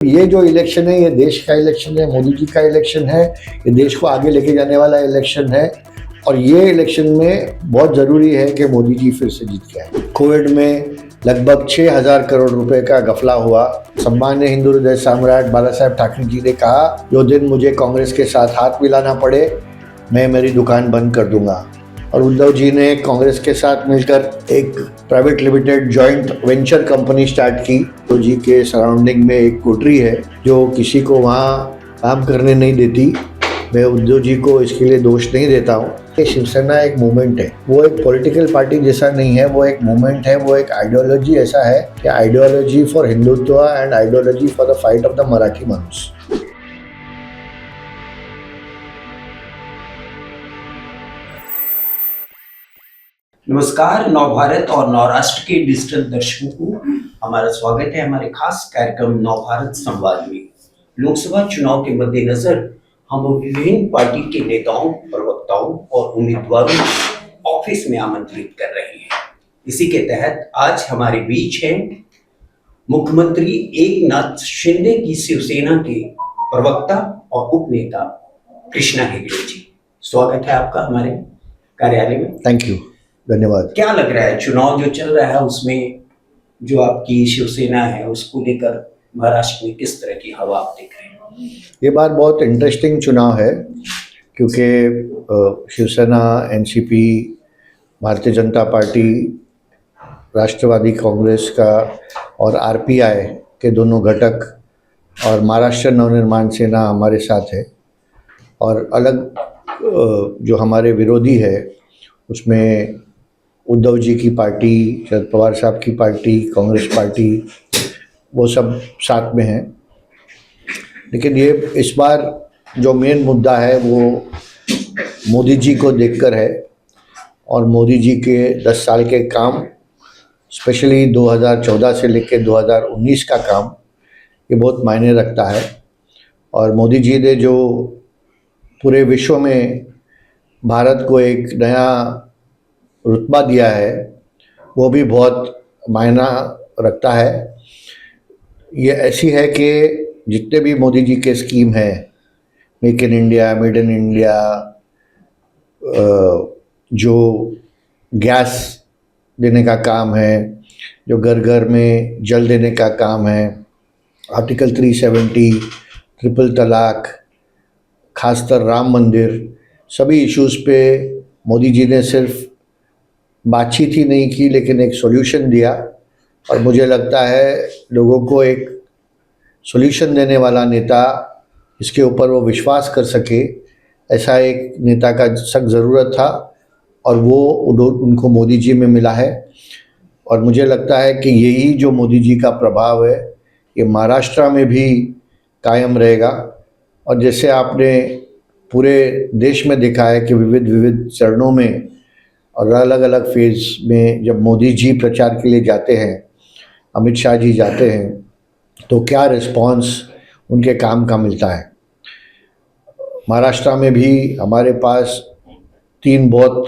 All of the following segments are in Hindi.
ये जो इलेक्शन है, ये देश का इलेक्शन है, मोदी जी का इलेक्शन है, ये देश को आगे लेके जाने वाला इलेक्शन है। और ये इलेक्शन में बहुत ज़रूरी है कि मोदी जी फिर से जीत के आए। कोविड में लगभग 6,000 करोड़ रुपए का गफला हुआ। सम्मान्य हिंदू हृदय सम्राट बाला साहेब ठाकरे जी ने कहा, जो दिन मुझे कांग्रेस के साथ हाथ मिलाना पड़े, मैं मेरी दुकान बंद कर दूंगा। और उद्धव जी ने कांग्रेस के साथ मिलकर एक private limited joint venture company start की। उद्धव जी के सराउंडिंग में एक कोठरी है जो किसी को वहाँ काम करने नहीं देती। मैं उद्धव जी को इसके लिए दोष नहीं देता हूँ। ये शिवसेना एक मूवमेंट है, वो एक पॉलिटिकल पार्टी जैसा नहीं है, वो एक मूवमेंट है, वो एक आइडियोलॉजी ऐसा है कि ideology for Hindutva and ideology for the fight of the Marathi मानुस। नमस्कार, नवभारत और नवराष्ट्र के डिजिटल दर्शकों को हमारा स्वागत है हमारे खास कार्यक्रम नवभारत संवाद में। लोकसभा चुनाव के मद्देनजर हम विभिन्न पार्टी के नेताओं, प्रवक्ताओं और उम्मीदवारों को ऑफिस में आमंत्रित कर रहे हैं। इसी के तहत आज हमारे बीच हैं मुख्यमंत्री एकनाथ शिंदे की शिवसेना के प्रवक्ता और उपनेता कृष्णा हेगड़े जी। स्वागत है आपका हमारे कार्यालय में। थैंक यू, धन्यवाद। क्या लग रहा है, चुनाव जो चल रहा है उसमें जो आपकी शिवसेना है उसको लेकर महाराष्ट्र में किस तरह की हवा आप देख रहे हैं? ये बात बहुत इंटरेस्टिंग चुनाव है क्योंकि शिवसेना, एनसीपी, भारतीय जनता पार्टी, राष्ट्रवादी कांग्रेस का और आरपीआई के दोनों घटक और महाराष्ट्र नवनिर्माण सेना हमारे साथ है। और अलग जो हमारे विरोधी है उसमें उद्धव जी की पार्टी, शरद पवार साहब की पार्टी, कांग्रेस पार्टी, वो सब साथ में हैं। लेकिन ये इस बार जो मेन मुद्दा है वो मोदी जी को देखकर है और मोदी जी के 10 साल के काम, स्पेशली 2014 से लेकर 2019 का काम, ये बहुत मायने रखता है। और मोदी जी ने जो पूरे विश्व में भारत को एक नया रुतबा दिया है वो भी बहुत मायना रखता है। ये ऐसी है कि जितने भी मोदी जी के स्कीम हैं, make in India, made in India, जो गैस देने का काम है, जो घर घर में जल देने का काम है, आर्टिकल 370, ट्रिपल तलाक, खासकर राम मंदिर, सभी इश्यूज़ पे मोदी जी ने सिर्फ बातचीत ही नहीं की लेकिन एक सॉल्यूशन दिया। और मुझे लगता है लोगों को एक सॉल्यूशन देने वाला नेता, इसके ऊपर वो विश्वास कर सके, ऐसा एक नेता का सख्त ज़रूरत था और वो उनको मोदी जी में मिला है। और मुझे लगता है कि यही जो मोदी जी का प्रभाव है ये महाराष्ट्र में भी कायम रहेगा। और जैसे आपने पूरे देश में देखा है कि विविध चरणों में और अलग अलग फेज़ में जब मोदी जी प्रचार के लिए जाते हैं, अमित शाह जी जाते हैं, तो क्या रिस्पांस उनके काम का मिलता है। महाराष्ट्र में भी हमारे पास 3 बहुत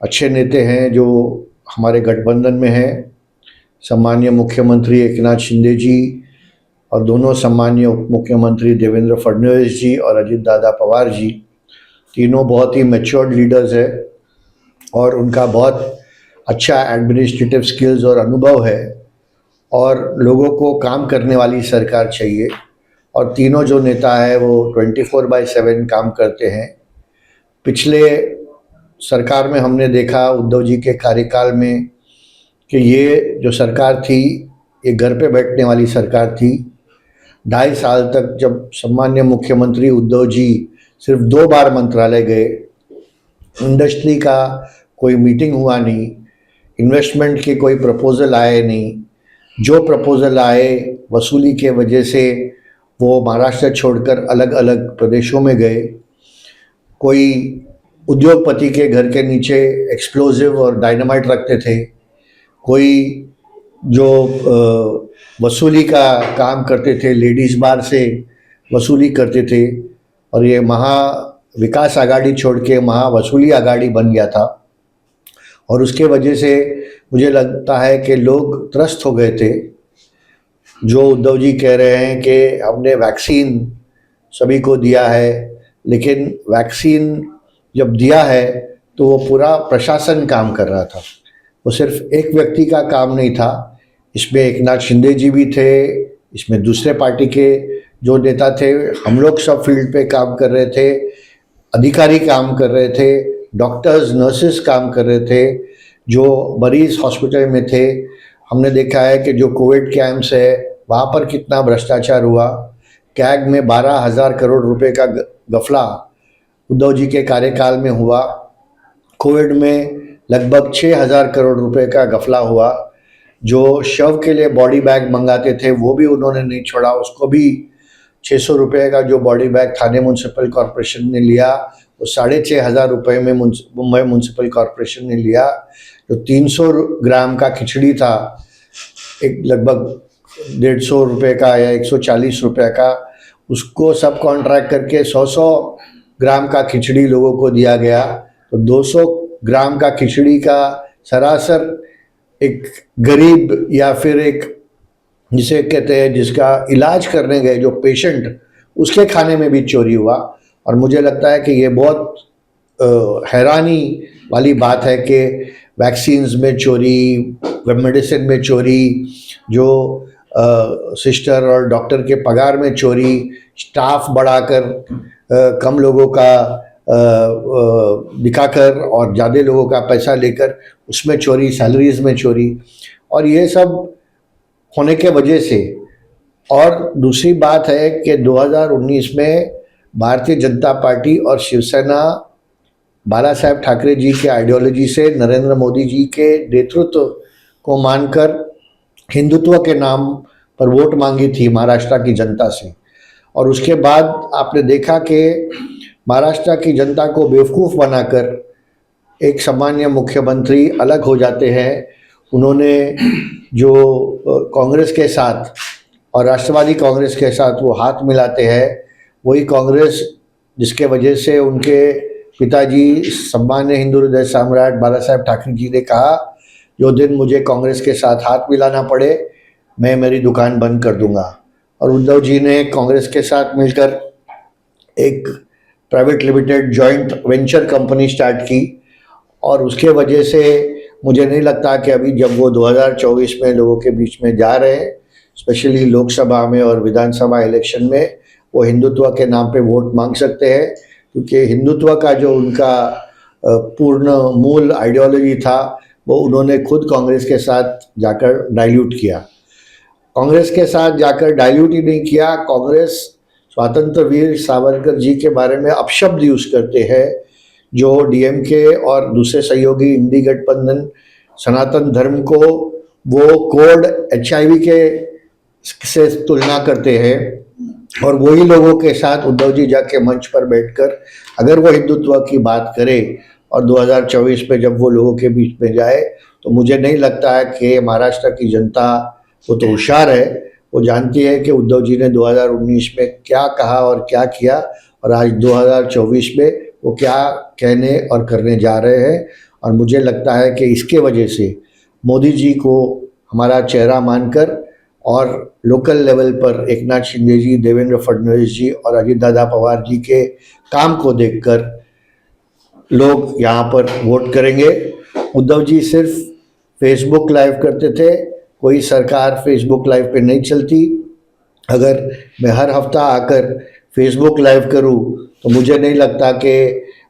अच्छे नेता हैं जो हमारे गठबंधन में हैं। सम्माननीय मुख्यमंत्री एकनाथ शिंदे जी और दोनों सम्माननीय उप मुख्यमंत्री देवेंद्र फडणवीस जी और अजित दादा पवार जी, तीनों बहुत ही मैच्योर्ड लीडर्स हैं और उनका बहुत अच्छा एडमिनिस्ट्रेटिव स्किल्स और अनुभव है और लोगों को काम करने वाली सरकार चाहिए। और तीनों जो नेता है वो 24/7 काम करते हैं। पिछले सरकार में हमने देखा उद्धव जी के कार्यकाल में कि ये जो सरकार थी ये घर पे बैठने वाली सरकार थी। 2.5 साल तक जब सम्मान्य मुख्यमंत्री उद्धव जी सिर्फ 2 बार मंत्रालय गए, इंडस्ट्री का कोई मीटिंग हुआ नहीं, इन्वेस्टमेंट के कोई प्रपोज़ल आए नहीं, जो प्रपोज़ल आए वसूली के वजह से वो महाराष्ट्र छोड़कर अलग अलग प्रदेशों में गए। कोई उद्योगपति के घर के नीचे एक्सप्लोजिव और डायनामाइट रखते थे, कोई जो वसूली का काम करते थे, लेडीज़ बार से वसूली करते थे और ये महा विकास आघाड़ी छोड़ के महा वसूली आघाड़ी बन गया था। और उसके वजह से मुझे लगता है कि लोग त्रस्त हो गए थे जो उद्धव जी कह रहे हैं कि हमने वैक्सीन सभी को दिया है, लेकिन वैक्सीन जब दिया है तो वो पूरा प्रशासन काम कर रहा था, वो सिर्फ एक व्यक्ति का काम नहीं था। इसमें एक नाथ शिंदे जी भी थे, इसमें दूसरे पार्टी के जो नेता थे, हम लोग सब फील्ड पे काम कर रहे थे, अधिकारी काम कर रहे थे, डॉक्टर्स नर्सेस काम कर रहे थे, जो मरीज हॉस्पिटल में थे। हमने देखा है कि जो कोविड कैंप्स है वहाँ पर कितना भ्रष्टाचार हुआ। कैग में 12,000 करोड़ रुपए का गफला उद्धव जी के कार्यकाल में हुआ। कोविड में लगभग 6,000 करोड़ रुपए का गफला हुआ। जो शव के लिए बॉडी बैग मंगाते थे वो भी उन्होंने नहीं छोड़ा, उसको भी 600 रुपये का जो बॉडी बैग थाने म्यूनसिपल कॉरपोरेशन ने लिया वो 6,500 रुपये में मुंबई म्यूनसिपल कॉरपोरेशन ने लिया। जो 300 ग्राम का खिचड़ी था, एक लगभग 150 रुपये का या 140 रुपये का, उसको सब कॉन्ट्रैक्ट करके 100 ग्राम का खिचड़ी लोगों को दिया गया। तो 200 ग्राम का खिचड़ी का सरासर एक गरीब या फिर एक जिसे कहते हैं जिसका इलाज करने गए जो पेशेंट, उसके खाने में भी चोरी हुआ। और मुझे लगता है कि ये बहुत हैरानी वाली बात है कि वैक्सीन्स में चोरी, मेडिसिन में चोरी, जो सिस्टर और डॉक्टर के पगार में चोरी, स्टाफ बढ़ाकर कम लोगों का दिखाकर और ज़्यादा लोगों का पैसा लेकर उसमें चोरी, सैलरीज में चोरी, और ये सब होने के वजह से। और दूसरी बात है कि 2019 में भारतीय जनता पार्टी और शिवसेना बाला साहेब ठाकरे जी के आइडियोलॉजी से, नरेंद्र मोदी जी के नेतृत्व को मानकर हिंदुत्व के नाम पर वोट मांगी थी महाराष्ट्र की जनता से। और उसके बाद आपने देखा कि महाराष्ट्र की जनता को बेवकूफ़ बनाकर एक सामान्य मुख्यमंत्री अलग हो जाते हैं। उन्होंने जो कांग्रेस के साथ और राष्ट्रवादी कांग्रेस के साथ वो हाथ मिलाते हैं, वही कांग्रेस जिसके वजह से उनके पिताजी सम्मान्य हिंदू हृदय सम्राट बाला साहेब ठाकरे जी ने कहा, जो दिन मुझे कांग्रेस के साथ हाथ मिलाना पड़े मैं मेरी दुकान बंद कर दूंगा। और उद्धव जी ने कांग्रेस के साथ मिलकर एक private limited joint venture company start की। और उसके वजह से मुझे नहीं लगता कि अभी जब वो 2024 में लोगों के बीच में जा रहे हैं, स्पेशली लोकसभा में और विधानसभा इलेक्शन में, वो हिंदुत्व के नाम पे वोट मांग सकते हैं, क्योंकि हिंदुत्व का जो उनका पूर्ण मूल आइडियोलॉजी था वो उन्होंने खुद कांग्रेस के साथ जाकर डाइल्यूट किया। कांग्रेस के साथ जाकर डाइल्यूट ही नहीं किया, कांग्रेस स्वतंत्र वीर सावरकर जी के बारे में अपशब्द यूज करते हैं, जो डीएमके और दूसरे सहयोगी इंडी गठबंधन सनातन धर्म को वो कोड HIV के से तुलना करते हैं। और वही लोगों के साथ उद्धव जी जाके मंच पर बैठकर अगर वो हिंदुत्व की बात करे और 2024 में जब वो लोगों के बीच में जाए, तो मुझे नहीं लगता है कि महाराष्ट्र की जनता, वो तो होशियार है, वो जानती है कि उद्धव जी ने 2019 में क्या कहा और क्या किया, और आज 2024 में वो क्या कहने और करने जा रहे हैं। और मुझे लगता है कि इसके वजह से मोदी जी को हमारा चेहरा मानकर और लोकल लेवल पर एक नाथ शिंदे जी, देवेंद्र फडणवीस जी और अजित दादा पवार जी के काम को देखकर लोग यहाँ पर वोट करेंगे। उद्धव जी सिर्फ फेसबुक लाइव करते थे, कोई सरकार फेसबुक लाइव पे नहीं चलती। अगर मैं हर हफ्ता आकर फेसबुक लाइव करूँ तो मुझे नहीं लगता कि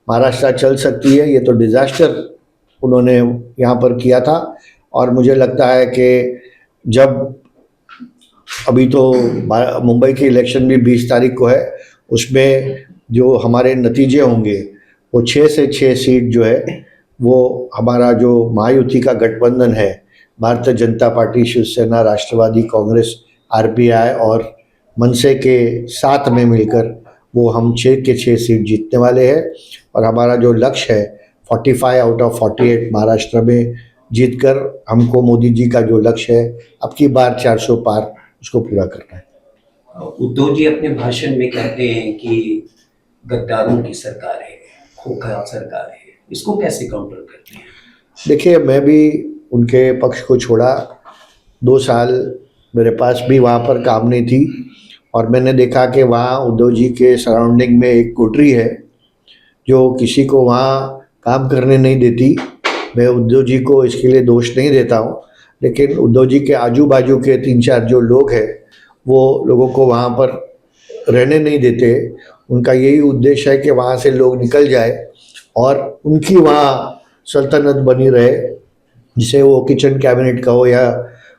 महाराष्ट्र चल सकती है। ये तो डिज़ास्टर उन्होंने यहाँ पर किया था। और मुझे लगता है कि जब अभी तो मुंबई की इलेक्शन भी 20 तारीख को है, उसमें जो हमारे नतीजे होंगे वो 6 से 6 सीट जो है वो हमारा जो महायुति का गठबंधन है, भारतीय जनता पार्टी, शिवसेना, राष्ट्रवादी कांग्रेस, RPI और मनसे के साथ में मिलकर वो हम 6 के 6 सीट जीतने वाले हैं। और हमारा जो लक्ष्य है 45 आउट ऑफ 48 महाराष्ट्र में जीतकर हमको मोदी जी का जो लक्ष्य है अब की बार 400 पार, उसको पूरा करना है। उद्धव जी अपने भाषण में कहते हैं कि गद्दारों की सरकार है, खोखला सरकार है, इसको कैसे काउंटर करते हैं? देखिए, मैं भी उनके पक्ष को छोड़ा। 2 साल मेरे पास भी वहाँ पर काम नहीं थी और मैंने देखा कि वहाँ उद्धव जी के सराउंडिंग में एक कोठरी है जो किसी को वहाँ काम करने नहीं देती। मैं उद्धव जी को इसके लिए दोष नहीं देता हूँ, लेकिन उद्धव जी के आजू बाजू के 3-4 जो लोग हैं वो लोगों को वहाँ पर रहने नहीं देते। उनका यही उद्देश्य है कि वहाँ से लोग निकल जाए और उनकी वहाँ सल्तनत बनी रहे, जिसे वो किचन कैबिनेट कहो या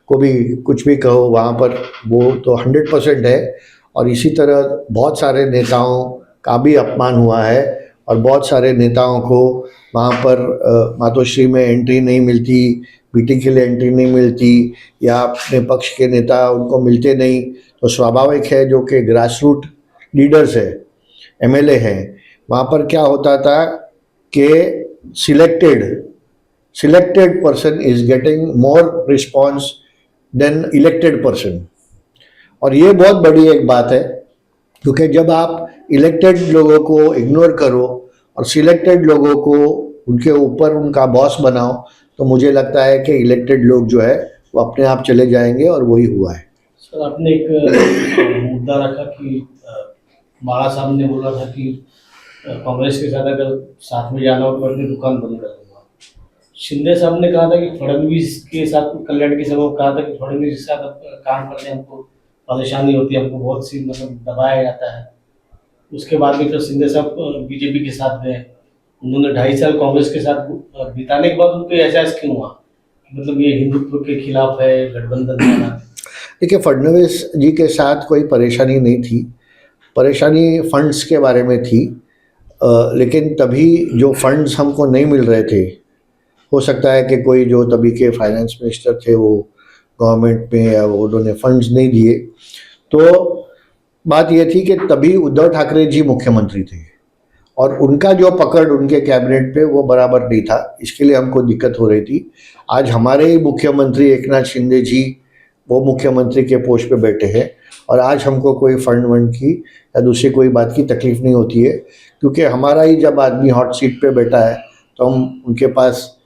को भी कुछ भी कहो, वहाँ पर वो तो 100% है। और इसी तरह बहुत सारे नेताओं का भी अपमान हुआ है और बहुत सारे नेताओं को वहाँ पर मातोश्री में एंट्री नहीं मिलती, मीटिंग के लिए एंट्री नहीं मिलती या अपने पक्ष के नेता उनको मिलते नहीं। तो स्वाभाविक है जो कि ग्रास रूट लीडर्स है, एमएलए हैं, वहाँ पर क्या होता था कि selected person is getting more response than elected person. और ये बहुत बड़ी एक बात है, क्योंकि जब आप इलेक्टेड लोगों को इग्नोर करो और सिलेक्टेड लोगों को उनके ऊपर उनका बॉस बनाओ, तो मुझे लगता है कि इलेक्टेड लोग जो है वो अपने आप चले जाएंगे और वही हुआ है। सर, आपने एक मुद्दा रखा कि बाला साहब ने बोला था कि कांग्रेस के साथ अगर साथ में जाना हो तो अपनी दुकान बंद कर दूंगा। शिंदे साहब ने कहा था कि फडणवीस के साथ, कल्याण के समय कहा था कि फडणवीस के साथ अब काम करने हमको परेशानी होती है, हमको बहुत सी मतलब दबाया जाता है। उसके बाद भी तो शिंदे साहब बीजेपी के साथ गए, उन्होंने 2.5 साल कांग्रेस के साथ बिताने के बाद उनको एहसास क्यों हुआ मतलब ये हिंदुत्व के खिलाफ है गठबंधन वाला? देखिए, फडणवीस जी के साथ कोई परेशानी नहीं थी, परेशानी फंड्स के बारे में थी। लेकिन तभी जो फंड्स हमको नहीं मिल रहे थे, हो सकता है कि कोई जो तभी के फाइनेंस मिनिस्टर थे वो गवर्नमेंट में या उन्होंने फंड्स नहीं दिए। तो बात ये थी कि तभी उद्धव ठाकरे जी मुख्यमंत्री थे और उनका जो पकड़ उनके कैबिनेट पे वो बराबर नहीं था, इसके लिए हमको दिक्कत हो रही थी। आज हमारे ही मुख्यमंत्री एकनाथ शिंदे जी वो मुख्यमंत्री के पोस्ट पे बैठे हैं और आज हमको कोई फंड वंड की या दूसरी कोई बात की तकलीफ नहीं होती है, क्योंकि हमारा ही जब आदमी हॉट सीट पे बैठा है तो हम उनके पास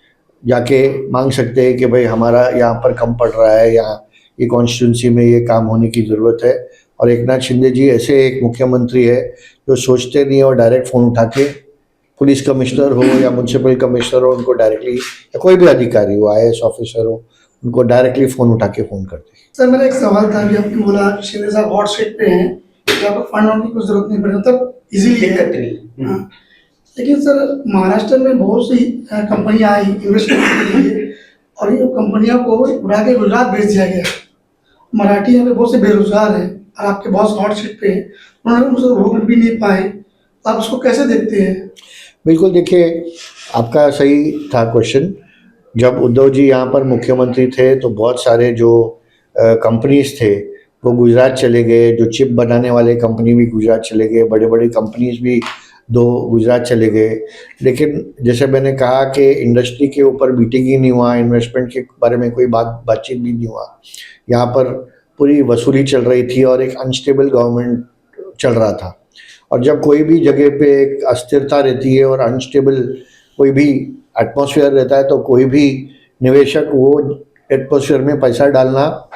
जाके मांग सकते हैं कि भाई हमारा यहाँ पर कम पड़ रहा है, यहाँ ये कॉन्स्टिट्यूंसी में ये काम होने की ज़रूरत है। और एकनाथ शिंदे जी ऐसे एक मुख्यमंत्री है जो सोचते नहीं और डायरेक्ट फ़ोन उठा के पुलिस कमिश्नर हो या म्यूनसिपल कमिश्नर हो, उनको डायरेक्टली, या कोई भी अधिकारी हो, आईएएस ऑफिसर हो, उनको डायरेक्टली फ़ोन उठा के फ़ोन करते हैं। सर, मेरा एक सवाल था, अभी आपने बोला शिंदे साहब हॉट सीट पे हैं, तो आपको फंड होने की कोई जरूरत नहीं पड़ेगी, मतलब इजीली है। दिक्कत नहीं। हाँ। लेकिन सर, महाराष्ट्र में बहुत सी कंपनियां आई इन्वेस्टमेंट के लिए और ये कंपनियों को उड़ा के गुजरात भेज दिया गया। मराठी यहाँ पे बहुत से बेरोजगार हैं और आपके बॉस हॉट सीट पे हैं, उन्होंने उसे रोक भी नहीं पाए, तो आप उसको कैसे देखते हैं? बिल्कुल, देखिए आपका सही था क्वेश्चन। जब उद्धव जी यहाँ पर मुख्यमंत्री थे तो बहुत सारे जो कंपनीज थे वो गुजरात चले गए, जो चिप बनाने वाले कंपनी भी गुजरात चले गए, बड़े बड़े कंपनीज भी 2 गुजरात चले गए। लेकिन जैसे मैंने कहा कि इंडस्ट्री के ऊपर मीटिंग ही नहीं हुआ, इन्वेस्टमेंट के बारे में कोई बातचीत भी नहीं हुआ। यहाँ पर पूरी वसूली चल रही थी और एक अनस्टेबल गवर्नमेंट चल रहा था। और जब कोई भी जगह पे एक अस्थिरता रहती है और अनस्टेबल कोई भी एटमॉस्फेयर रहता है तो कोई भी निवेशक वो एटमॉस्फेयर में पैसा डालना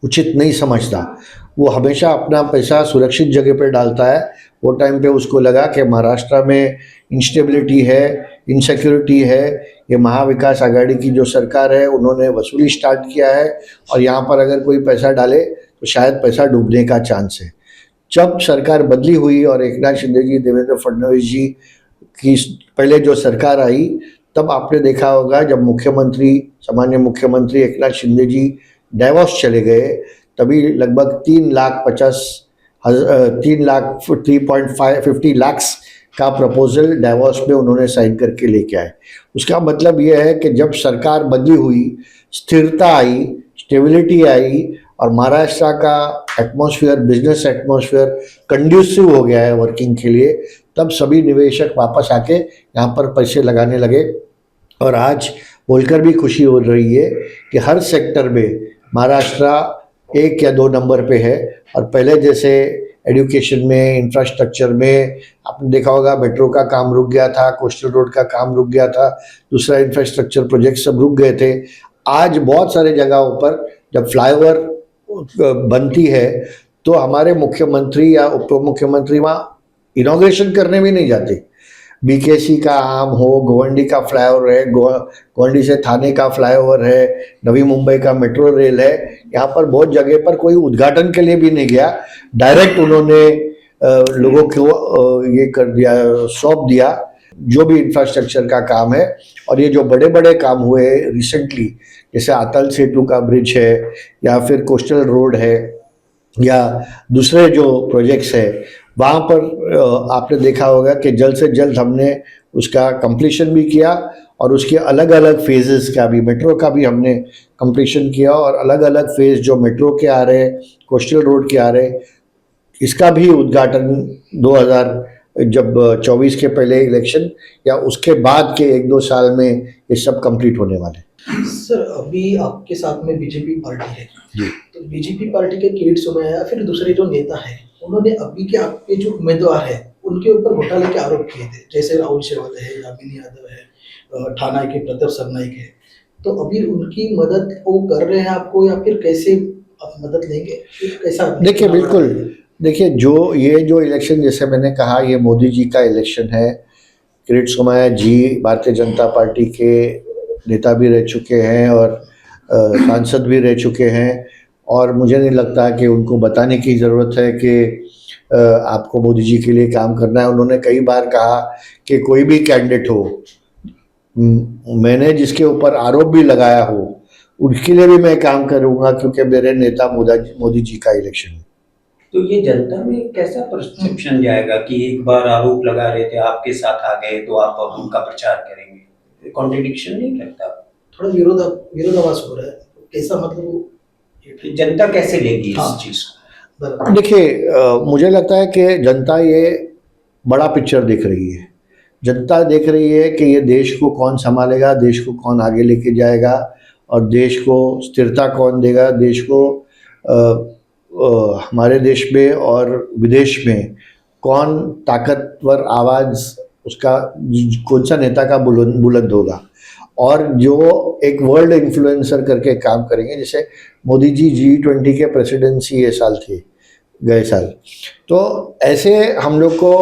उचित नहीं समझता। वो हमेशा अपना पैसा सुरक्षित जगह पे डालता है। वो टाइम पे उसको लगा कि महाराष्ट्र में इंस्टेबिलिटी है, इनसिक्योरिटी है, ये महाविकास आघाड़ी की जो सरकार है उन्होंने वसूली स्टार्ट किया है और यहाँ पर अगर कोई पैसा डाले तो शायद पैसा डूबने का चांस है। जब सरकार बदली हुई और एकनाथ शिंदे जी, देवेंद्र फडणवीस जी की पहले जो सरकार आई, तब आपने देखा होगा जब सामान्य मुख्यमंत्री एकनाथ शिंदे जी डाइवोर्स चले गए, तभी लगभग 3.50 लाख का प्रपोजल डाइवोर्स में उन्होंने साइन करके लेके आए। उसका मतलब यह है कि जब सरकार बदली हुई, स्थिरता आई, स्टेबिलिटी आई और महाराष्ट्र का एटमॉस्फेयर, बिजनेस एटमॉस्फेयर कंड्यूसिव हो गया है वर्किंग के लिए, तब सभी निवेशक वापस आके यहाँ पर पैसे लगाने लगे। और आज बोलकर भी खुशी हो रही है कि हर सेक्टर में महाराष्ट्र 1 या 2 नंबर पे है। और पहले जैसे एजुकेशन में, इंफ्रास्ट्रक्चर में आपने देखा होगा मेट्रो का काम रुक गया था, कोस्टल रोड का काम रुक गया था, दूसरा इंफ्रास्ट्रक्चर प्रोजेक्ट सब रुक गए थे। आज बहुत सारे जगहों पर जब फ्लाईओवर बनती है तो हमारे मुख्यमंत्री या उप मुख्यमंत्री वहाँ इनॉग्रेशन करने भी नहीं जाते। बीकेसी का आम हो, गोवंडी का फ्लाईओवर है, गोवंडी से थाने का फ्लाईओवर है, नवी मुंबई का मेट्रो रेल है, यहाँ पर बहुत जगह पर कोई उद्घाटन के लिए भी नहीं गया, डायरेक्ट उन्होंने लोगों को ये कर दिया, सौंप दिया जो भी इंफ्रास्ट्रक्चर का काम है। और ये जो बड़े बड़े काम हुए रिसेंटली, जैसे अटल सेतु का ब्रिज है या फिर कोस्टल रोड है या दूसरे जो प्रोजेक्ट्स है, वहाँ पर आपने देखा होगा कि जल्द से जल्द हमने उसका कंप्लीशन भी किया और उसके अलग अलग फेजेस का भी, मेट्रो का भी हमने कंप्लीशन किया और अलग अलग फेज जो मेट्रो के आ रहे, कोस्टल रोड के आ रहे, इसका भी उद्घाटन 2024 के पहले इलेक्शन या उसके बाद के 1-2 साल में ये सब कंप्लीट होने वाले। सर अभी आपके साथ में बीजेपी पार्टी है जी। तो बीजेपी पार्टी के किरीट सोमैया या फिर दूसरे जो नेता है उन्होंने अभी के आपके जो उम्मीदवार है उनके ऊपर घोटाले के आरोप किए थे, जैसे राहुल शेवाले है, यामिनी यादव है, ठाना के प्रताप सरनाइक है। तो अभी उनकी मदद वो कर रहे हैं आपको या फिर कैसे आप मदद लेंगे, कैसा? देखिए बिल्कुल, देखिए ये जो इलेक्शन, जैसे मैंने कहा, ये मोदी जी का इलेक्शन है। किरीट सोमैया जी भारतीय जनता पार्टी के नेता भी रह चुके हैं और सांसद भी रह चुके हैं और मुझे नहीं लगता कि उनको बताने की ज़रूरत है कि आपको मोदी जी के लिए काम करना है। उन्होंने कई बार कहा कि कोई भी कैंडिडेट हो, मैंने जिसके ऊपर आरोप भी लगाया हो, उसके लिए भी मैं काम करूँगा क्योंकि मेरे नेता मोदी जी का इलेक्शन है। तो ये जनता में कैसा परसेप्शन जाएगा कि एक बार आरोप लगा रहे थे, आपके साथ आ गए तो आप अब उनका प्रचार करेंगे? कॉन्ट्रडिक्शन नहीं लगता? थोड़ा विरोधाभास हो रहा है, कैसा मतलब जनता कैसे लेगी हाँ। इस चीज को? देखिए मुझे लगता है कि जनता ये बड़ा पिक्चर देख रही है। जनता देख रही है कि ये देश को कौन संभालेगा, देश को कौन आगे लेके जाएगा और देश को स्थिरता कौन देगा, देश को हमारे देश में और विदेश में कौन ताकतवर आवाज़ उसका, कौन सा नेता का बुलंद होगा और जो एक वर्ल्ड इन्फ्लुएंसर करके काम करेंगे। जैसे मोदी जी G20 के प्रेसिडेंसी ये साल थे, गए साल। तो ऐसे हम लोग को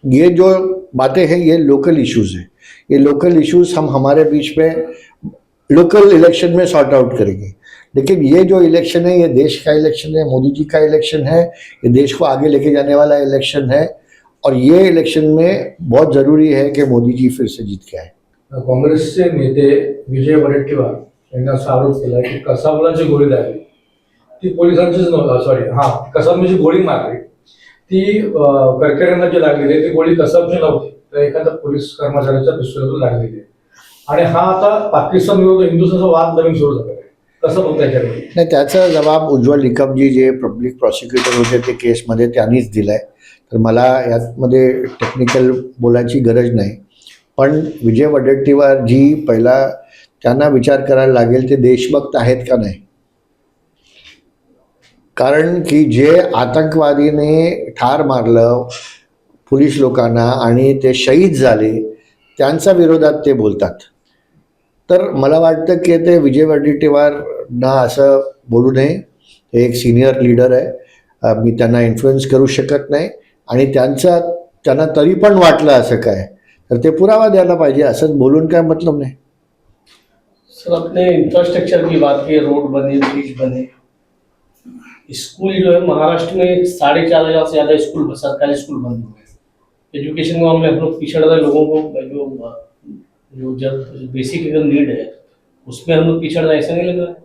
ये जो बातें हैं ये लोकल इश्यूज़ हैं। ये लोकल इश्यूज़ हम हमारे बीच में लोकल इलेक्शन में सॉर्ट आउट करेंगे। लेकिन ये जो इलेक्शन है ये देश का इलेक्शन है, मोदी जी का इलेक्शन है, ये देश को आगे लेके जाने वाला इलेक्शन है और ये इलेक्शन में बहुत ज़रूरी है कि मोदी जी फिर से जीत के आए। काँग्रेसचे नेते विजय वडेट्टीवार यांनी असा आरोप केला की कसाबला गोळी लागली ती पोलिसांचीच नव्हती, सॉरी हां कसाबने जी गोळी मारली ती करकऱ्यांना जी लागलेली ती गोळी कसाबची नव्हती, तर एखाद्या पोलीस कर्मचाऱ्याच्या पिस्तुलातून लागलेली आहे आणि हा आता पाकिस्तान विरुद्ध हिंदुस्थानचा वाद नवीन सुरू झाला आहे, कसं बघताय त्याच्याकडे? नाही, त्याचा जबाब उज्ज्वल निकम जी जे पब्लिक प्रॉसिक्युटर होते ते केसमध्ये त्यांनीच दिलाय, तर मला यामध्ये टेक्निकल बोलायची गरज नाही। पण विजय वडेट्टीवार जी पहिला त्यांना विचार करायला लागेल ते देशभक्त आहेत का नाही, कारण की जे आतंकवादीने ठार मारलं पोलीस लोकांना आणि ते शहीद झाले त्यांच्या विरोधात ते बोलतात। तर मला वाटतं की ते विजय वडेट्टीवारना असं बोलू नये, ते एक सिनियर लीडर आहे, मी त्यांना इन्फ्लुएन्स करू शकत नाही आणि त्यांना तरी पण वाटलं असं काय तर ते पुरावा द्यायला पाहिजे, असंच बोलून काय मतलब नहीं। सर अपने इंफ्रास्ट्रक्चर की बात की, रोड बने, ब्रिज बने, स्कूल जो है महाराष्ट्र में 4,500 से ज़्यादा स्कूल, सरकारी स्कूल बंद हुए हैं। एजुकेशन के मामले हम लोग पिछड़ रहे, लोगों को जो बेसिक नीड है उसमें हम लोग पिछड़ रहे, ऐसा नहीं लग रहा है?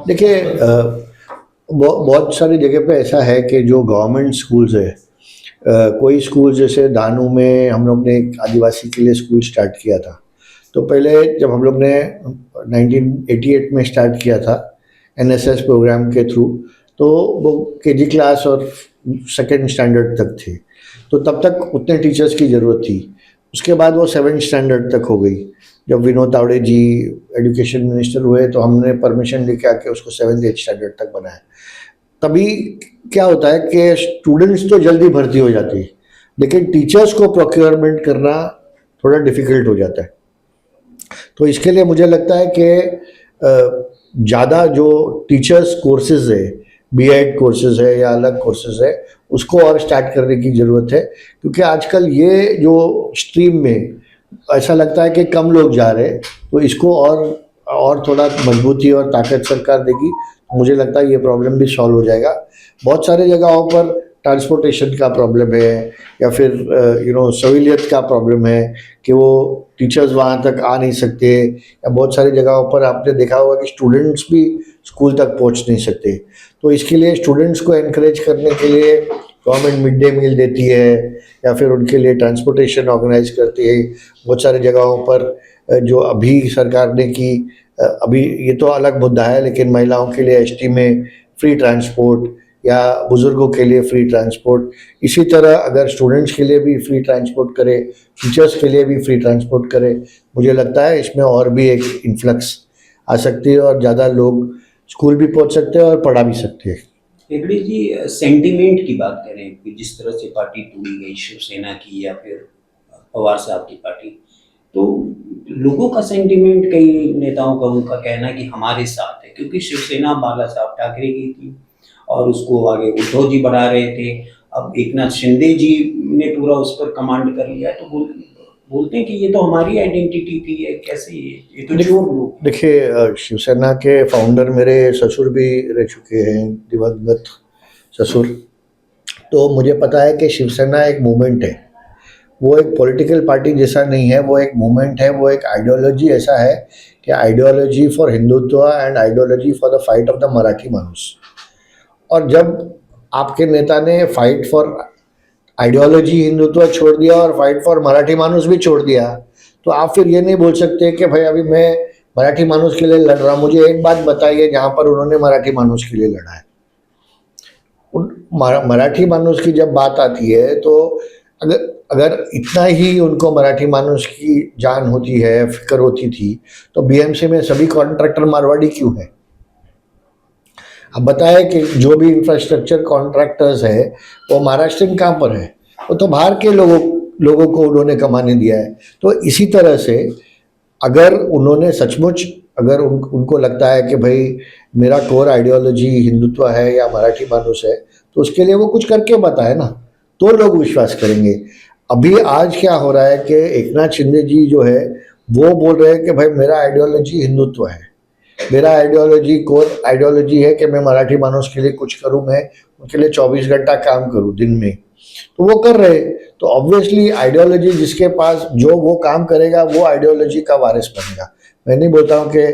देखिए बहुत सारी जगह पे ऐसा है कि जो गवर्नमेंट स्कूल्स है, कोई स्कूल जैसे दानू में हम लोग ने एक आदिवासी के लिए स्कूल स्टार्ट किया था। तो पहले जब हम लोग ने 1988 में स्टार्ट किया था NSS प्रोग्राम के थ्रू, तो वो KG क्लास और सेकेंड स्टैंडर्ड तक थे, तो तब तक उतने टीचर्स की ज़रूरत थी। उसके बाद वो 7th स्टैंडर्ड तक हो गई। जब विनोद तावड़े जी एजुकेशन मिनिस्टर हुए तो हमने परमिशन लेके आके उसको 7th 8th स्टैंडर्ड तक बनाया। तभी क्या होता है कि स्टूडेंट्स तो जल्दी भर्ती हो जाती है, लेकिन टीचर्स को प्रोक्योरमेंट करना थोड़ा डिफ़िकल्ट हो जाता है। तो इसके लिए मुझे लगता है कि ज़्यादा जो टीचर्स कोर्सेज है, बीएड कोर्सेज है या अलग कोर्सेज है, उसको और स्टार्ट करने की ज़रूरत है, क्योंकि आजकल ये जो स्ट्रीम में ऐसा लगता है कि कम लोग जा रहे हैं, तो इसको और थोड़ा मजबूती और ताकत सरकार देगी, मुझे लगता है ये प्रॉब्लम भी सॉल्व हो जाएगा। बहुत सारे जगहों पर ट्रांसपोर्टेशन का प्रॉब्लम है या फिर सहूलियत का प्रॉब्लम है कि वो टीचर्स वहाँ तक आ नहीं सकते, या बहुत सारी जगहों पर आपने देखा होगा कि स्टूडेंट्स भी स्कूल तक पहुँच नहीं सकते। तो इसके लिए स्टूडेंट्स को एनकरेज करने के लिए गवर्नमेंट मिड डे मील देती है या फिर उनके लिए ट्रांसपोर्टेशन ऑर्गेनाइज करती है। बहुत सारी जगहों पर जो अभी सरकार ने की, अभी ये तो अलग मुद्दा है, लेकिन महिलाओं के लिए एसटी में फ्री ट्रांसपोर्ट या बुज़ुर्गों के लिए फ्री ट्रांसपोर्ट, इसी तरह अगर स्टूडेंट्स के लिए भी फ्री ट्रांसपोर्ट करे, टीचर्स के लिए भी फ्री ट्रांसपोर्ट करे, मुझे लगता है इसमें और भी एक इन्फ्लक्स आ सकती है और ज़्यादा लोग स्कूल भी पहुंच सकते हैं और पढ़ा भी सकते हैं। हेगड़े जी, सेंटिमेंट की बात करें कि जिस तरह से पार्टी तोड़ी गई शिवसेना की या फिर पवार साहब की पार्टी, तो लोगों का सेंटिमेंट, कई नेताओं का उनका कहना है कि हमारे साथ है, क्योंकि शिवसेना बाला साहब ठाकरे की थी और उसको आगे उद्धव जी बढ़ा रहे थे। अब एकनाथ शिंदे जी ने पूरा उस पर कमांड कर लिया, तो बोलते हैं कि ये तो हमारी आइडेंटिटी थी, ये कैसे, ये तो चोर लोग। देखिए, शिवसेना के फाउंडर मेरे ससुर भी रह चुके हैं, दिवंगत ससुर। तो मुझे पता है कि शिवसेना एक मूवमेंट है, वो एक पॉलिटिकल पार्टी जैसा नहीं है, वो एक मूवमेंट है, वो एक आइडियोलॉजी ऐसा है कि ideology for Hindutva and ideology for the fight of the Marathi मानुस। और जब आपके नेता ने फाइट फॉर आइडियोलॉजी हिंदुत्व छोड़ दिया और फाइट फॉर मराठी मानुस भी छोड़ दिया, तो आप फिर ये नहीं बोल सकते कि भाई अभी मैं मराठी मानुस के लिए लड़ रहा हूँ। मुझे एक बात बताइए जहाँ पर उन्होंने मराठी मानुस के लिए लड़ा है। मराठी मानुस की जब बात आती है तो अगर इतना ही उनको मराठी मानुस की जान होती है, फिक्र होती थी, तो बीएमसी में सभी कॉन्ट्रैक्टर मारवाड़ी क्यों है? अब बताए कि जो भी इंफ्रास्ट्रक्चर कॉन्ट्रैक्टर्स है वो महाराष्ट्र कहाँ पर है? वो तो बाहर के लोगों को उन्होंने कमाने दिया है। तो इसी तरह से अगर उन्होंने सचमुच, अगर उनको लगता है कि भाई मेरा कोर आइडियोलॉजी हिंदुत्व है या मराठी मानुस है, तो उसके लिए वो कुछ करके बताए ना, तो लोग विश्वास करेंगे। अभी आज क्या हो रहा है कि एकनाथ शिंदे जी जो है वो बोल रहे हैं कि भाई मेरा आइडियोलॉजी हिंदुत्व है, मेरा आइडियोलॉजी कोर आइडियोलॉजी है कि मैं मराठी मानुस के लिए कुछ करूं, मैं उनके लिए 24 घंटा काम करूं दिन में, तो वो कर रहे। तो ऑब्वियसली आइडियोलॉजी जिसके पास जो वो काम करेगा वो आइडियोलॉजी का वारिस बनेगा। मैं नहीं बोलता हूँ कि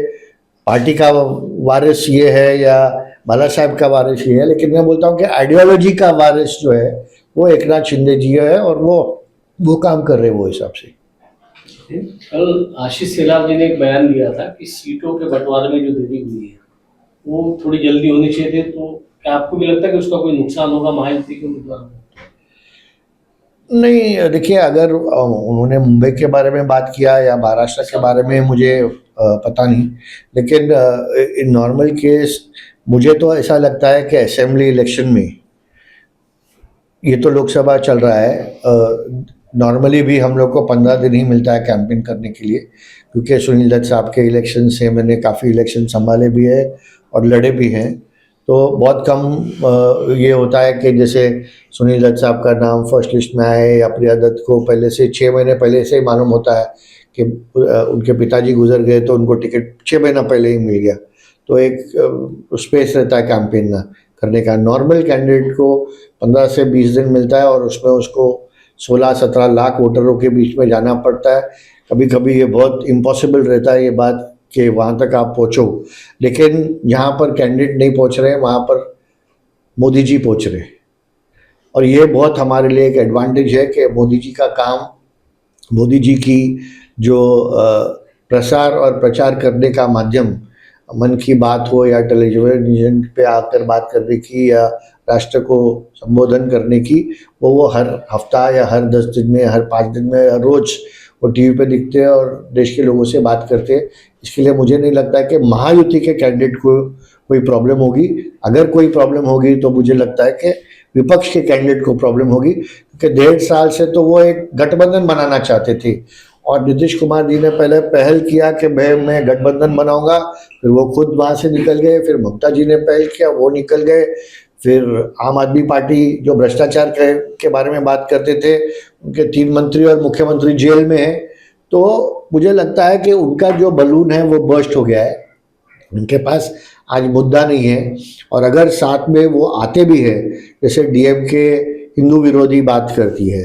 पार्टी का वारिस ये है या बाला साहब का वारिस ये है, लेकिन मैं बोलता हूँ कि आइडियोलॉजी का वारिस जो है वो एकनाथ शिंदे जी है और वो काम कर रहे हैं वो हिसाब से। कल आशीष शेलार जी ने एक बयान दिया था कि सीटों के बंटवारे में जो देरी हुई है वो थोड़ी जल्दी होनी चाहिए थी, तो क्या आपको भी लगता है कि उसका कोई नुकसान होगा महायुति के उम्मीदवार को? नहीं, देखिए, अगर उन्होंने मुंबई के बारे में बात किया या महाराष्ट्र के बारे में मुझे पता नहीं, लेकिन इन नॉर्मल केस मुझे तो ऐसा लगता है कि असेंबली इलेक्शन में, ये तो लोकसभा चल रहा है, नॉर्मली भी हम लोग को 15 दिन ही मिलता है कैंपेन करने के लिए, क्योंकि सुनील दत्त साहब के इलेक्शन से मैंने काफ़ी इलेक्शन संभाले भी है और लड़े भी हैं। तो बहुत कम ये होता है कि जैसे सुनील दत्त साहब का नाम फर्स्ट लिस्ट में आए या प्रिया दत्त को पहले से 6 महीने पहले से ही मालूम होता है कि उनके पिताजी गुजर गए तो उनको टिकट 6 महीना पहले ही मिल गया। तो एक स्पेस रहता है कैंपेन करने का। नॉर्मल कैंडिडेट को 15 से 20 दिन मिलता है और उसमें उसको 16-17 लाख वोटरों के बीच में जाना पड़ता है। कभी कभी ये बहुत इम्पॉसिबल रहता है ये बात कि वहाँ तक आप पहुँचो, लेकिन जहाँ पर कैंडिडेट नहीं पहुँच रहे वहाँ पर मोदी जी पहुँच रहे, और ये बहुत हमारे लिए एक एडवांटेज है कि मोदी जी का काम, मोदी जी की जो प्रसार और प्रचार करने का माध्यम, मन की बात हो या टेलीविजन पे आकर बात करने की या राष्ट्र को संबोधन करने की, वो हर हफ्ता या हर 10 दिन में, हर 5 दिन में, हर रोज़ वो टीवी पे दिखते हैं और देश के लोगों से बात करते हैं। इसके लिए मुझे नहीं लगता है कि महायुति के कैंडिडेट को कोई प्रॉब्लम होगी। अगर कोई प्रॉब्लम होगी तो मुझे लगता है कि विपक्ष के कैंडिडेट को प्रॉब्लम होगी, क्योंकि 1.5 साल से तो वो एक गठबंधन बनाना चाहते थे और नीतीश कुमार जी ने पहले पहल किया कि मैं गठबंधन बनाऊंगा, फिर वो खुद वहाँ से निकल गए, फिर ममता जी ने पहल किया, वो निकल गए, फिर आम आदमी पार्टी जो भ्रष्टाचार के बारे में बात करते थे, उनके 3 मंत्री और मुख्यमंत्री जेल में हैं। तो मुझे लगता है कि उनका जो बलून है वो बर्स्ट हो गया है, उनके पास आज मुद्दा नहीं है। और अगर साथ में वो आते भी है, जैसे डीएमके हिंदू विरोधी बात करती है,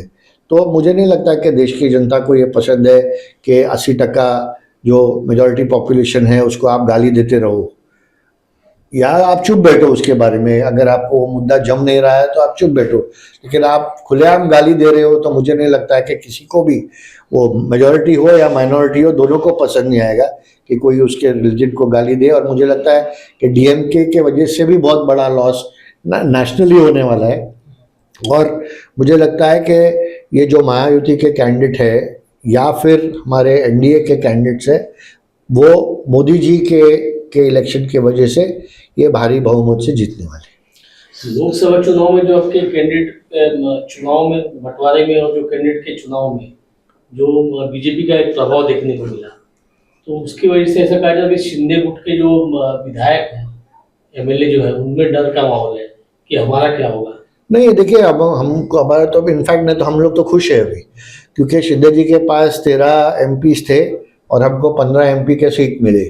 तो मुझे नहीं लगता कि देश की जनता को ये पसंद है कि 80% जो मेजॉरिटी पॉपुलेशन है उसको आप गाली देते रहो, या आप चुप बैठो उसके बारे में। अगर आपको वो मुद्दा जम नहीं रहा है तो आप चुप बैठो, लेकिन आप खुलेआम गाली दे रहे हो तो मुझे नहीं लगता है कि किसी को भी, वो मेजॉरिटी हो या माइनॉरिटी हो, दोनों को पसंद नहीं आएगा कि कोई उसके रिलीजन को गाली दे। और मुझे लगता है कि डीएमके के वजह से भी बहुत बड़ा लॉस नेशनली होने वाला है। और मुझे लगता है कि ये जो महायुति के कैंडिडेट है या फिर हमारे एनडीए के कैंडिडेट्स है, वो मोदी जी के इलेक्शन के वजह से ये भारी बहुमत से जीतने वाले। लोकसभा चुनाव में जो आपके कैंडिडेट चुनाव में बंटवारे में और जो कैंडिडेट के चुनाव में जो बीजेपी का एक प्रभाव देखने को मिला, तो उसकी वजह से ऐसा कहा जाए कि शिंदे गुट के जो विधायक हैं, एमएलए जो है, उनमें डर का माहौल है कि हमारा क्या होगा। नहीं, देखिए, अब हमको हमारा तो इनफैक्ट नहीं, तो हम लोग तो खुश है अभी, क्योंकि शिंदे जी के पास 13 एमपीज थे और हमको 15 एमपी के सीट मिले।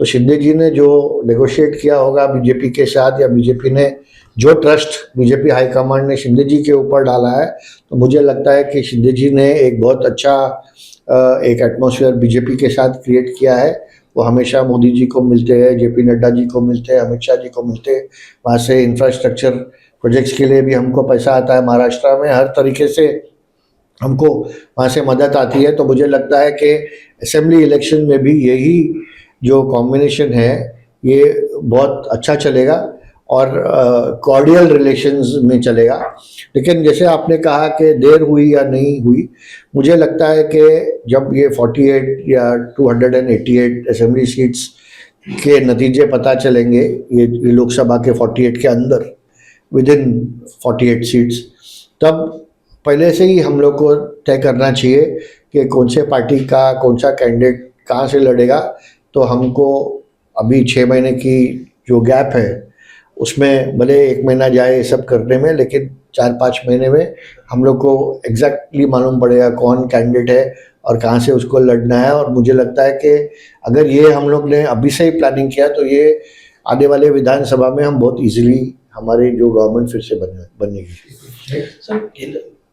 तो शिंदे जी ने जो नेगोशिएट किया होगा बीजेपी के साथ, या बीजेपी ने जो ट्रस्ट बीजेपी हाईकमांड ने शिंदे जी के ऊपर डाला है, तो मुझे लगता है कि शिंदे जी ने एक बहुत अच्छा एक एटमॉस्फेयर बीजेपी के साथ क्रिएट किया है। वो हमेशा मोदी जी को मिलते हैं, जेपी नड्डा जी को मिलते हैं, अमित शाह जी को मिलते हैं, वहाँ से इंफ्रास्ट्रक्चर प्रोजेक्ट्स के लिए भी हमको पैसा आता है, महाराष्ट्र में हर तरीके से हमको वहाँ से मदद आती है। तो मुझे लगता है कि असेंबली इलेक्शन में भी यही जो कॉम्बिनेशन है ये बहुत अच्छा चलेगा और कॉर्डियल रिलेशंस में चलेगा। लेकिन जैसे आपने कहा कि देर हुई या नहीं हुई, मुझे लगता है कि जब ये 48 या 288 असेंबली सीट्स के नतीजे पता चलेंगे, ये लोकसभा के 48 के अंदर, विद इन 48 सीट्स, तब पहले से ही हम लोग को तय करना चाहिए कि कौन से पार्टी का कौन सा कैंडिडेट कहाँ से लड़ेगा। तो हमको अभी 6 महीने की जो गैप है उसमें भले 1 महीना जाए ये सब करने में, लेकिन 4-5 महीने में हम लोग को एग्जैक्टली मालूम पड़ेगा कौन कैंडिडेट है और कहाँ से उसको लड़ना है। और मुझे लगता है कि अगर ये हम लोग ने अभी से ही प्लानिंग किया तो ये आने वाले विधानसभा में हम बहुत इजीली हमारी जो गवर्नमेंट फिर से बनेगी। सर,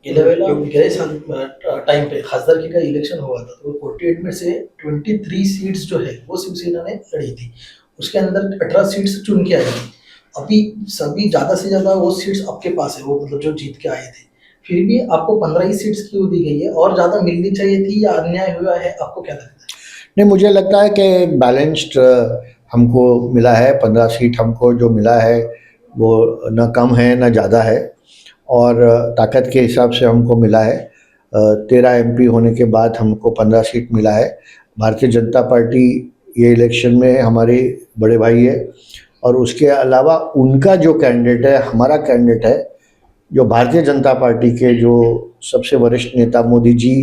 गेल्या वेळेला गेल्या टाइम पे खासदारकी का इलेक्शन हुआ था, तो 48 में से 23 सीट्स जो है वो शिवसेना ने लड़ी थी, उसके अंदर 18 सीट्स चुन के आई थी। अभी सभी ज़्यादा से ज़्यादा वो सीट्स आपके पास है, वो मतलब जो जीत के आए थे, फिर भी आपको 15 ही सीट्स क्यों दी गई है? और ज़्यादा मिलनी चाहिए थी या अन्याय हुआ है, आपको क्या लगता है? नहीं, मुझे लगता है कि एक बैलेंस्ड हमको मिला है। 15 सीट हमको जो मिला है वो न कम है न ज़्यादा है, और ताकत के हिसाब से हमको मिला है। 13 एमपी होने के बाद हमको 15 सीट मिला है। भारतीय जनता पार्टी ये इलेक्शन में हमारे बड़े भाई है, और उसके अलावा उनका जो कैंडिडेट है, हमारा कैंडिडेट है, जो भारतीय जनता पार्टी के जो सबसे वरिष्ठ नेता मोदी जी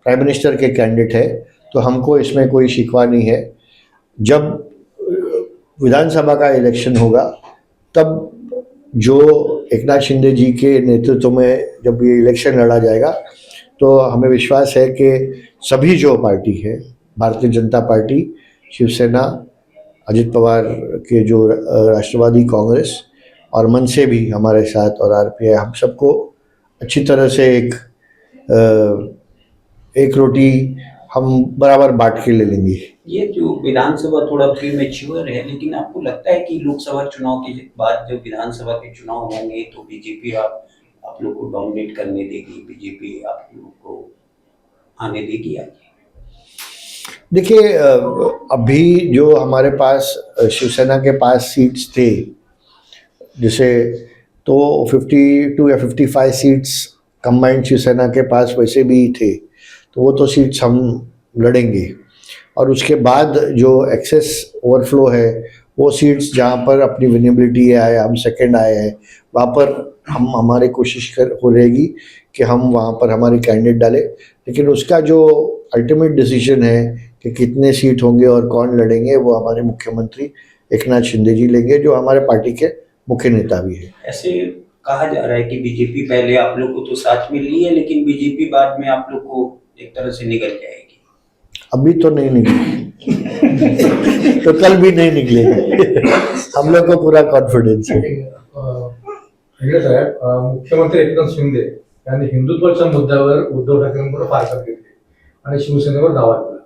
प्राइम मिनिस्टर के कैंडिडेट है। तो हमको इसमें कोई शिकवा नहीं है। जब विधानसभा का इलेक्शन होगा तब जो एकनाथ शिंदे जी के नेतृत्व में जब ये इलेक्शन लड़ा जाएगा, तो हमें विश्वास है कि सभी जो पार्टी है, भारतीय जनता पार्टी, शिवसेना, अजित पवार के जो राष्ट्रवादी कांग्रेस और मनसे भी हमारे साथ, और आरपीआई, हम सबको अच्छी तरह से एक रोटी हम बराबर बांट के ले लेंगे। ये जो विधानसभा थोड़ा प्रीमेच्योर है, लेकिन आपको लगता है कि लोकसभा चुनाव के बाद जब विधानसभा के चुनाव होंगे तो बीजेपी आप लोग को डोमिनेट करने देगी, बीजेपी आप लोग को आने देगी आगे? देखिए, अभी जो हमारे पास शिवसेना के पास सीट्स थे, जैसे तो 52 या 55 सीट्स कंबाइंड शिवसेना के पास वैसे भी थे, तो वो तो सीट्स हम लड़ेंगे। और उसके बाद जो एक्सेस ओवरफ्लो है, वो सीट्स जहाँ पर अपनी विनेबिलिटी है, हम सेकंड आए हैं, वहाँ पर हम हमारी कोशिश हो रहेगी कि हम वहाँ पर हमारी कैंडिडेट डालें। लेकिन उसका जो अल्टीमेट डिसीजन है कि कितने सीट होंगे और कौन लड़ेंगे, वो हमारे मुख्यमंत्री एकनाथ शिंदे जी लेंगे, जो हमारे पार्टी के मुख्य नेता भी है। ऐसे कहा जा रहा है कि बीजेपी पहले आप लोग को तो साथ में ली है, लेकिन बीजेपी बाद में आप लोग को एक तरह से निकल जाएगी। अभी तो नहीं निकले तो कल भी नहीं निकलेगी। हम लोग को पूरा कॉन्फिडेंस है। इकडे साहेब, मुख्यमंत्री एकनाथ शिंदे यांनी हिंदुत्वाच्या मुद्द्यावर उद्धव ठाकरेंवर फारकत घेतली आणि शिवसेनेवर दावा केला.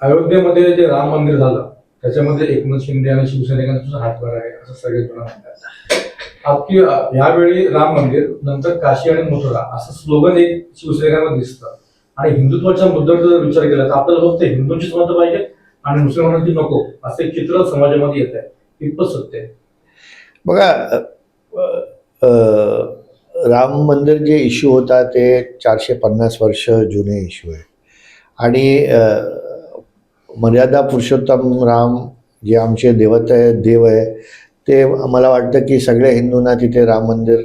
अयोध्येमध्ये जे राम मंदिर झालं त्याच्यामध्ये एकनाथ शिंदे आणि शिवसैनिकांचा हातभार आहे असं सगळेजण म्हणतात. आपकी यावेळी राम मंदिर नंतर काशी आणि मथुरा असं स्लोगन एक शिवसैनिकांमध्ये दिसतं आणि हिंदुत्वाच्या मुद्द्यावर जर विचार केला तर आपल्याला फक्त हिंदूंचीच मतं पाहिजे आणि मुसलमानांची नको असे चित्र समाजामध्ये येत आहे. कितपत सत्य आहे? बघा, राम मंदिर जे इश्यू होता ते 450 वर्ष जुने इश्यू आहे आणि मर्यादा पुरुषोत्तम राम जे आमचे देव आहे, ते मला वाटतं की सगळ्या हिंदूंना तिथे राम मंदिर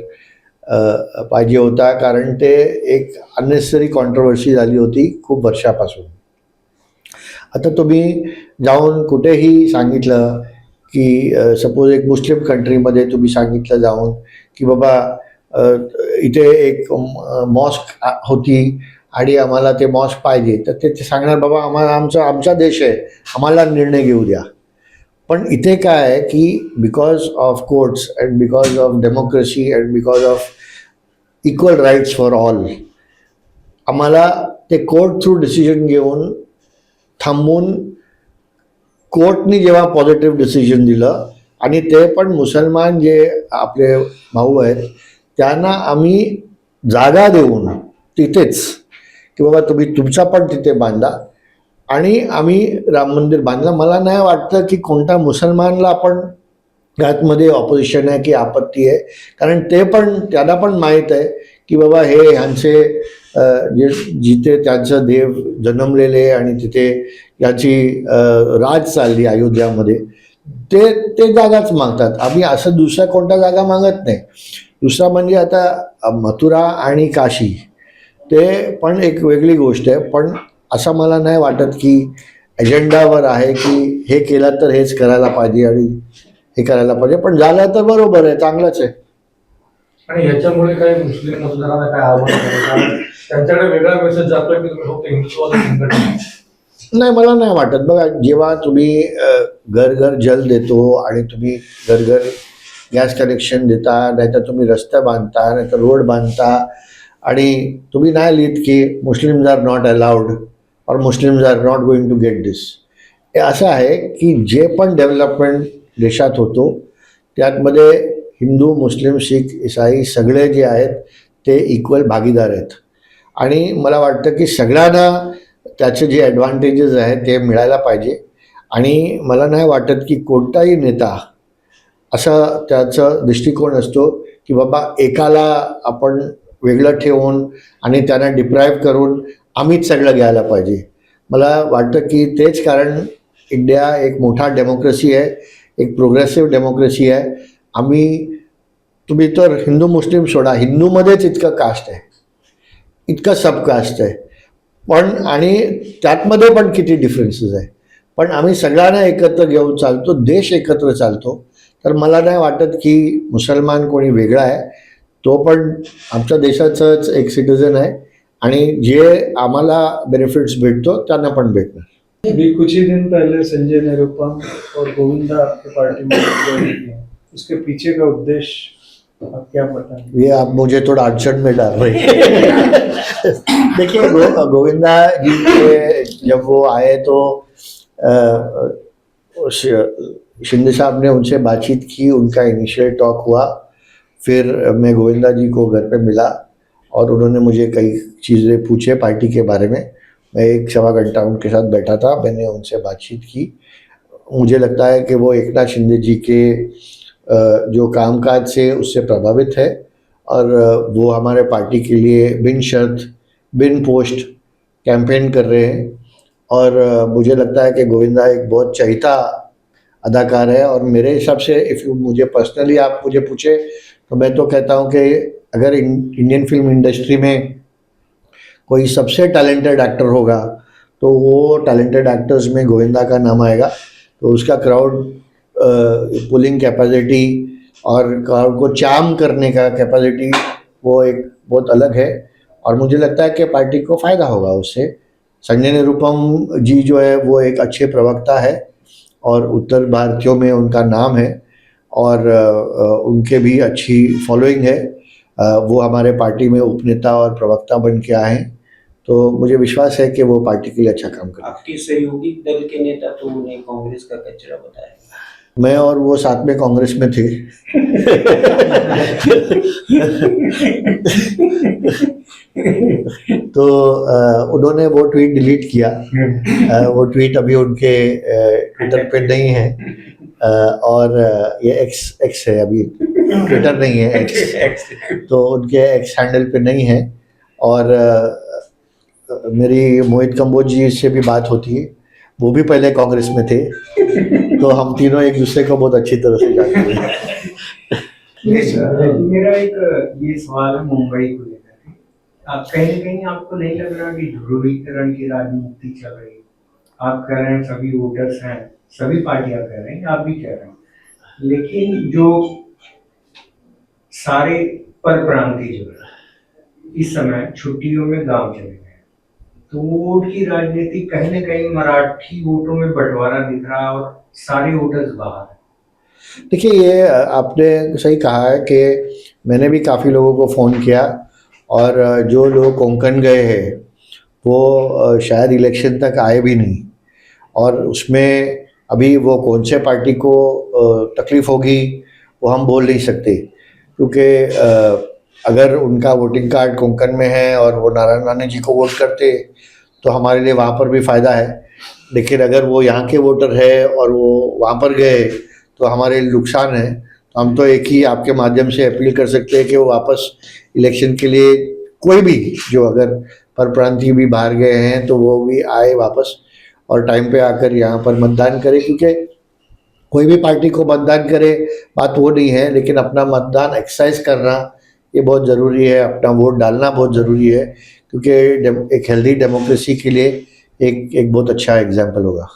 पाहिजे होता, कारण ते एक अननेसेसरी कॉन्ट्रोवर्सी झाली होती खूप वर्षापासून. आता तुम्ही जाऊन कुठेही सांगितलं की सपोज एक मुस्लिम कंट्रीमध्ये तुम्ही सांगितलं जाऊन की बाबा इथे एक मॉस्क होती आणि आम्हाला ते मॉस्क पाहिजे, तर ते सांगणार बाबा आम्हाला आमचा देश आहे, आम्हाला निर्णय घेऊ द्या. पण इथे काय आहे की because of courts and because of democracy and because of equal rights for all, आम्हाला ते कोर्ट थ्रू डिसिजन घेऊन थांबून कोर्टनी जेव्हा पॉझिटिव्ह डिसिजन दिलं आणि ते पण मुसलमान जे आपले भाऊ आहेत त्यांना आम्ही जागा देऊन तिथेच की बाबा तुम्ही तुमचा पण तिथे बांधा आणि आम्ही राम मंदिर बांधलं. मला नाही वाटतं की कोणता मुसलमानला आपण यातमध्ये ऑपोजिशन आहे की आपत्ती आहे, कारण ते पण त्यांना पण माहीत आहे की बाबा हे ह्यांचे जे जिथे त्यांचं देव जन्मलेले आणि तिथे याची राज चालली अयोध्यामध्ये, ते जागाच मागतात. आम्ही असं दुसऱ्या कोणत्या जागा मागत नाही. दुसरा म्हणजे आता मथुरा आणि काशी ते पण एक वेगळी गोष्ट आहे, पण असं मला नाही वाटत की एजेंडावर आहे की हे केलं तर हेच करायला पाहिजे आणि हे करायला पाहिजे. पण झालं तर बरोबर आहे, चांगलंच आहे. आणि याच्यामुळे काही मुस्लिम मतदारांना काय आव्हान आहे? कारण त्यांच्याकडे वेगळा मेसेज जातोय की तुम्ही फक्त हिंदुत्वाला संघटना. नाही, मला नाही वाटत. बघा, जेव्हा तुम्ही घर घर जल देतो आणि तुम्ही घर घर गॅस कनेक्शन देता, नाहीतर तुम्ही रस्ते बांधता, नाहीतर रोड बांधता आणि तुम्ही नाही लिहित की मुस्लिम्स आर नॉट अलाउड और Muslims are not going to get this. हे असं आहे की जे पण डेव्हलपमेंट देशात होतो त्यातमध्ये हिंदू, मुस्लिम, शीख, ईसाई सगळे जे आहेत ते इक्वल भागीदार आहेत आणि मला वाटतं की सगळ्यांना त्याचे जे ॲडव्हान्टेजेस आहेत ते मिळायला पाहिजे. आणि मला नाही वाटत की कोणताही नेता असा त्याचा दृष्टिकोन असतो की बाबा एकाला आपण वेगळं ठेवून आणि त्यांना डिप्राईव्ह करून आम्हीच सगळं घ्यायला पाहिजे. मला वाटतं की तेच कारण इंडिया एक मोठा डेमोक्रेसी आहे, एक प्रोग्रेसिव्ह डेमोक्रेसी आहे. तुम्ही तर हिंदू मुस्लिम सोडा, हिंदूमध्येच इतकं कास्ट आहे, इतकं सबकास्ट आहे, पण आणि त्यातमध्ये पण किती डिफरन्सेस आहे, पण आम्ही सगळ्यांना एकत्र घेऊन चालतो, देश एकत्र चालतो. तर मला नाही वाटत की मुसलमान कोणी वेगळा आहे, तो पण आमच्या देशाचाच एक सिटिझन आहे आणि जे आम्हाला बेनिफिट्स भेटतो त्यांना पण भेटणार. अभी कुछ ही दिन पहले संजय निरुपम और गोविंदा आपकी पार्टी में ज्वाइन किया, उसके पीछे का उद्देश्य आप क्या बताएं? ये आप मुझे थोड़ा अड़चन में डाल रहे हैं। देखिए, गोविंदा जी के जब वो आए तो शिंदे साहब ने उनसे बातचीत की, उनका इनिशियल टॉक हुआ, फिर मैं गोविंदा जी को घर पे मिला और उन्होंने मुझे कई चीज़ें पूछे पार्टी के बारे में. मैं 1-1.25 घंटा उनके साथ बैठा था, मैंने उनसे बातचीत की. मुझे लगता है कि वो एकनाथ शिंदे जी के जो कामकाज से उससे प्रभावित है और वो हमारे पार्टी के लिए बिन शर्त बिन पोस्ट कैंपेन कर रहे हैं. और मुझे लगता है कि गोविंदा एक बहुत चहेता अदाकार है और मेरे हिसाब से मुझे पर्सनली आप मुझे पूछे तो मैं तो कहता हूँ कि अगर इंडियन फिल्म इंडस्ट्री में कोई सबसे टैलेंटेड एक्टर होगा तो वो टैलेंटेड एक्टर्स में गोविंदा का नाम आएगा। तो उसका क्राउड पुलिंग कैपेसिटी और क्राउड को चार्म करने का कैपेसिटी वो एक बहुत अलग है, और मुझे लगता है कि पार्टी को फ़ायदा होगा उससे। संजय निरुपम जी जो है वो एक अच्छे प्रवक्ता है और उत्तर भारतीयों में उनका नाम है, और उनके भी अच्छी फॉलोइंग है। वो हमारे पार्टी में उपनेता और प्रवक्ता बन के आए हैं, तो मुझे विश्वास है कि वो पार्टी के लिए अच्छा काम करेंगे। आपके सहयोगी दल के नेता तो उन्हें कांग्रेस का कचरा बताया। मैं और वो साथ में कांग्रेस में थे। तो उन्होंने वो ट्वीट डिलीट किया। वो ट्वीट अभी उनके ट्विटर पे नहीं है। और ये एक्स है, अभी ट्विटर नहीं है, एक्स। तो उनके एक्स हैंडल पे नहीं है। और मेरी मोहित कंबोज जी से भी बात होती है, वो भी पहले कांग्रेस में थे। तो हम तीनों एक दूसरे को बहुत अच्छी तरह से जानते हैं। मेरा एक ये सवाल है मुंबई को लेकर। आप कहीं न कहीं आपको नहीं लग रहा कि ध्रुवीकरण की राजनीति चल रही है? आप कह रहे हैं सभी वोटर्स हैं, सभी पार्टियां कह रही हैं, आप भी कह रहे हैं, लेकिन जो सारे परप्रांतीय जो है इस समय छुट्टियों में गांव चले गए, तो वोट की राजनीति कहीं न कहीं मराठी वोटों में बंटवारा दिख रहा है और सारे वोटर्स बाहर हैं। देखिए, ये आपने सही कहा है कि मैंने भी काफ़ी लोगों को फ़ोन किया, और जो लोग कोंकण गए हैं वो शायद इलेक्शन तक आए भी नहीं, और उसमें अभी वो कौन से पार्टी को तकलीफ़ होगी वो हम बोल नहीं सकते, क्योंकि अगर उनका वोटिंग कार्ड कोंकण में है और वो नारायण राणे जी को वोट करते तो हमारे लिए वहाँ पर भी फ़ायदा है। लेकिन अगर वो यहाँ के वोटर है और वो वहाँ पर गए तो हमारे लिए नुकसान है। तो हम तो एक ही आपके माध्यम से अपील कर सकते हैं कि वो वापस इलेक्शन के लिए, कोई भी जो अगर परप्रांतीय भी बाहर गए हैं तो वो भी आए वापस और टाइम पे आकर यहाँ पर मतदान करें, क्योंकि कोई भी पार्टी को मतदान करे बात वो नहीं है, लेकिन अपना मतदान एक्सरसाइज करना ये बहुत ज़रूरी है, अपना वोट डालना बहुत ज़रूरी है, क्योंकि एक हेल्दी डेमोक्रेसी के लिए एक बहुत अच्छा एग्जाम्पल होगा।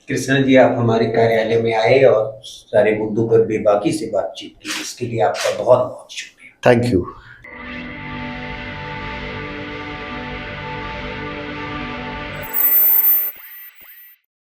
कृष्णा जी, आप हमारे कार्यालय में आए और सारे मुद्दों पर बेबाकी से बातचीत की, इसके लिए आपका बहुत बहुत शुक्रिया। Thank you.